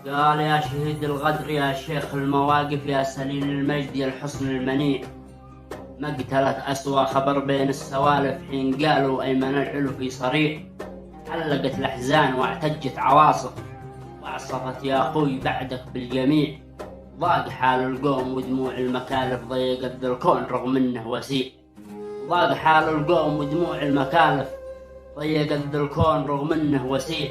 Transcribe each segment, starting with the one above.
قال يا شهيد الغدر يا شيخ المواقف يا سليل المجد يا الحسن المنيع، مقتلت أسوأ خبر بين السوالف حين قالوا أيمن العلفي صريح. علقت الأحزان واعتجت عواصف وعصفت يا أخوي بعدك بالجميع. ضاق حال القوم ودموع المكالف ضيقت ذا الكون رغم انه وسيع. ضاق حال القوم ودموع المكالف ضيقت ذا الكون رغم انه وسيع.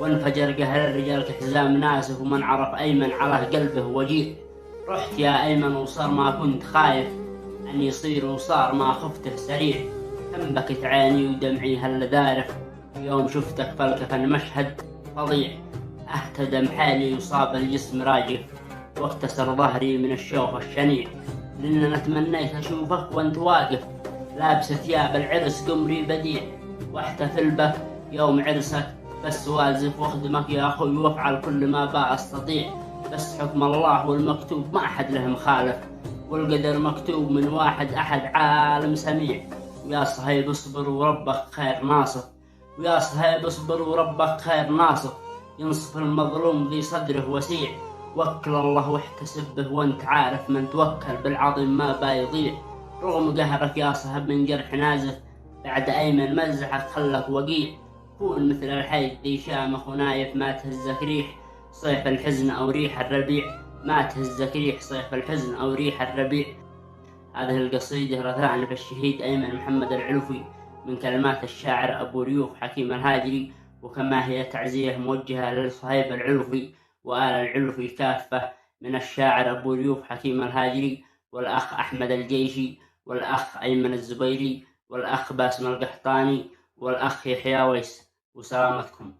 وانفجر قهر الرجال كحزام ناسف ومن عرف أيمن على قلبه وجيع. رحت يا أيمن وصار ما كنت خايف أن يصير وصار ما خفته سريع. كم بكت عيني ودمعي هل ذارف يوم شفتك فالكفن مشهد فظيع. اهتدم حالي وصاب الجسم راجف واكتسر ظهري من الشوق الشنيع. لأن أنا تمنيت أشوفك وأنت واقف لابس ثياب العرس قمري بديع، واحتفل بك يوم عرسك بس وازف واخدمك يا أخوي وافعل كل ما با أستطيع. بس حكم الله والمكتوب ما أحد له مخالف، والقدر مكتوب من واحد أحد عالم سميع. ويا صهيب اصبر وربك خير ناصف، ويا صهيب اصبر وربك خير ناصف، ينصف المظلوم ذي صدره وسيع. وكل الله واحتسب به وانت عارف من توكل بالعظيم ما بايضيع. رغم قهرك يا صهب من جرح نازف بعد أيمن مزحك خلك وقيع. كون مثل الحي ذي شامخ ونايف ما تهزك ريح صيف الحزن أو ريح الربيع، ما تهزك ريح صيف الحزن أو ريح الربيع. هذه القصيدة رثاء في الشهيد أيمن محمد العلفي من كلمات الشاعر أبو ريوف حكيم الهاجري، وكما هي تعزية موجهة لصهيب العلفي وآل العلفي كافة من الشاعر أبو ريوف حكيم الهاجري والأخ أحمد الجيشي والأخ أيمن الزبيري والأخ باسم القحطاني والأخ يحيى ويس. وسلامتكم.